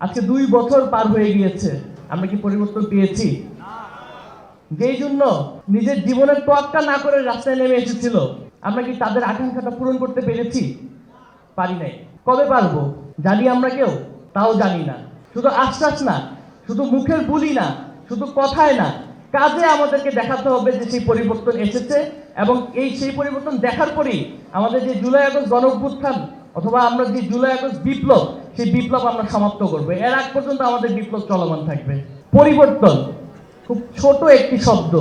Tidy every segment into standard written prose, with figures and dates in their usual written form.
আজকে 2 বছর পার হয়ে গিয়েছে, আমরা কি পরিবর্তন পেয়েছি? যেই জন্য নিজের জীবনের তোয়াক্কা না করে রাস্তায় নেমে এসেছিল, আমরা কি তাদের আকাঙ্ক্ষাটা পূরণ করতে পেরেছি? পারি নাই। কবে পারবো জানি আমরা কেউ? তাও জানি না। শুধু আশ্বাস না, শুধু মুখের বুলি না, শুধু কথায় না, কাজে আমাদেরকে দেখাতে হবে যে সেই পরিবর্তন এসেছে, এবং সেই পরিবর্তন দেখার পরেই আমাদের যে জুলাই আগস্ট গণ অভ্যুত্থান অথবা আমরা যে জুলাই আগস্ট বিপ্লব, সেই বিপ্লব আমরা সমাপ্ত করবো। এর আগ পর্যন্ত আমাদের বিপ্লব চলমান থাকবে। পরিবর্তন খুব ছোট একটি শব্দ,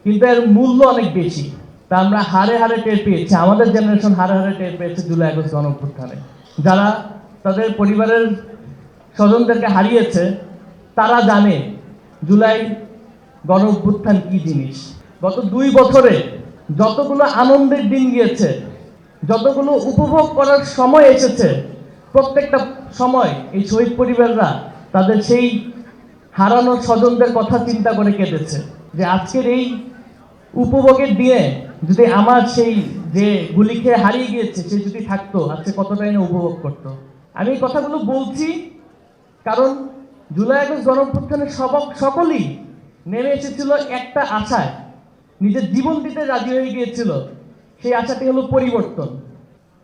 কিন্তু এর মূল্য অনেক বেশি। তা আমরা হারে হারে টের পেয়েছি, আমাদের জেনারেশন হারে হারে টের পেয়েছে জুলাই আগস্ট গণ অভ্যুত্থানে। যারা তাদের পরিবারের স্বজনদেরকে হারিয়েছে তারা জানে জুলাই গণ অভ্যুত্থান কি জিনিস। গত 2 বছরে যতগুলো আনন্দের দিন গিয়েছে, যতগুলো উপভোগ করার সময় এসেছে, প্রত্যেকটা সময় এই শহীদ পরিবাররা তাদের সেই হারানো স্বজনদের কথা চিন্তা করে কেঁদেছে যে আজকের এই উপভোগের দিয়ে যদি আমার সেই যে গুলি খেয়ে হারিয়ে গিয়েছে সে যদি থাকতো, আজকে কতটাই না উপভোগ করতো। আমি এই কথাগুলো বলছি কারণ জুলাই আগস্ট গণ অভ্যুত্থানের সকলেই নেমে এসেছিল একটা আশায়, নিজের জীবন দিতে রাজি হয়ে গিয়েছিল। সেই আশাটি হলো পরিবর্তন।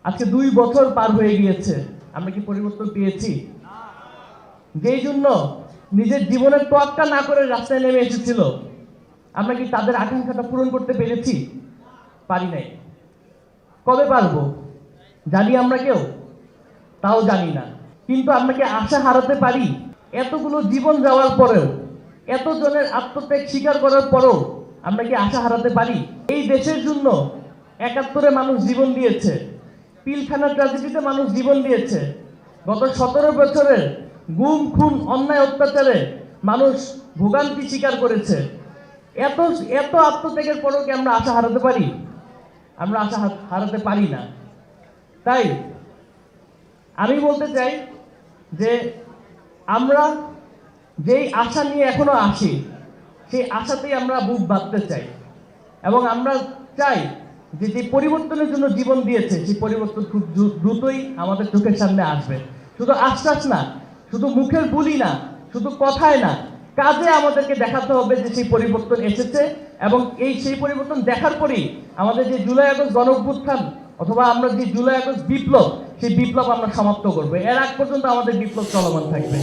আজকে 2 বছর পার হয়ে গিয়েছে, আমরা কি পরিবর্তন পেয়েছি? যেই জন্য নিজের জীবনের তোয়াক্কা না করে রাস্তায় নেমে এসেছিল, আমরা কি তাদের আকাঙ্ক্ষাটা পূরণ করতে পেরেছি? পারি নাই। কবে পারবো জানি আমরা কেউ? তাও জানি না। কিন্তু আমরা কি আশা হারাতে পারি? এতগুলো জীবন যাওয়ার পরেও, এত জনের আত্মত্যাগ স্বীকার করার পরেও আমরা কি আশা হারাতে পারি? এই দেশের জন্য 71-এ মানুষ জীবন দিয়েছে, পিলখানার ট্র্যাজেডিতে মানুষ জীবন দিয়েছে, গত 17 বছরের গুম খুন অন্যায় অত্যাচারে মানুষ ভোগান্তি স্বীকার করেছে। এত এত আত্মত্যাগের পরেও কি আমরা আশা হারাতে পারি? আমরা আশা হারাতে পারি না। তাই আমি বলতে চাই যে আমরা যেই আশা নিয়ে এখনো আসি, সেই আশাতেই আমরা বুক বাঁধতে চাই, এবং আমরা চাই যে যে পরিবর্তনের জন্য জীবন দিয়েছে সেই পরিবর্তন খুব দ্রুতই আমাদের চোখের সামনে আসবে। শুধু আশ্বাস না, শুধু মুখের বুলি না, শুধু কথায় না, কাজে আমাদেরকে দেখাতে হবে যে সেই পরিবর্তন এসেছে, এবং সেই পরিবর্তন দেখার পরেই আমাদের যে জুলাই আগস্ট গণ অভ্যুত্থান অথবা আমরা যে জুলাই আগস্ট বিপ্লব, সেই বিপ্লব আমরা সমাপ্ত করবো। এর আগ পর্যন্ত আমাদের বিপ্লব চলমান থাকবে।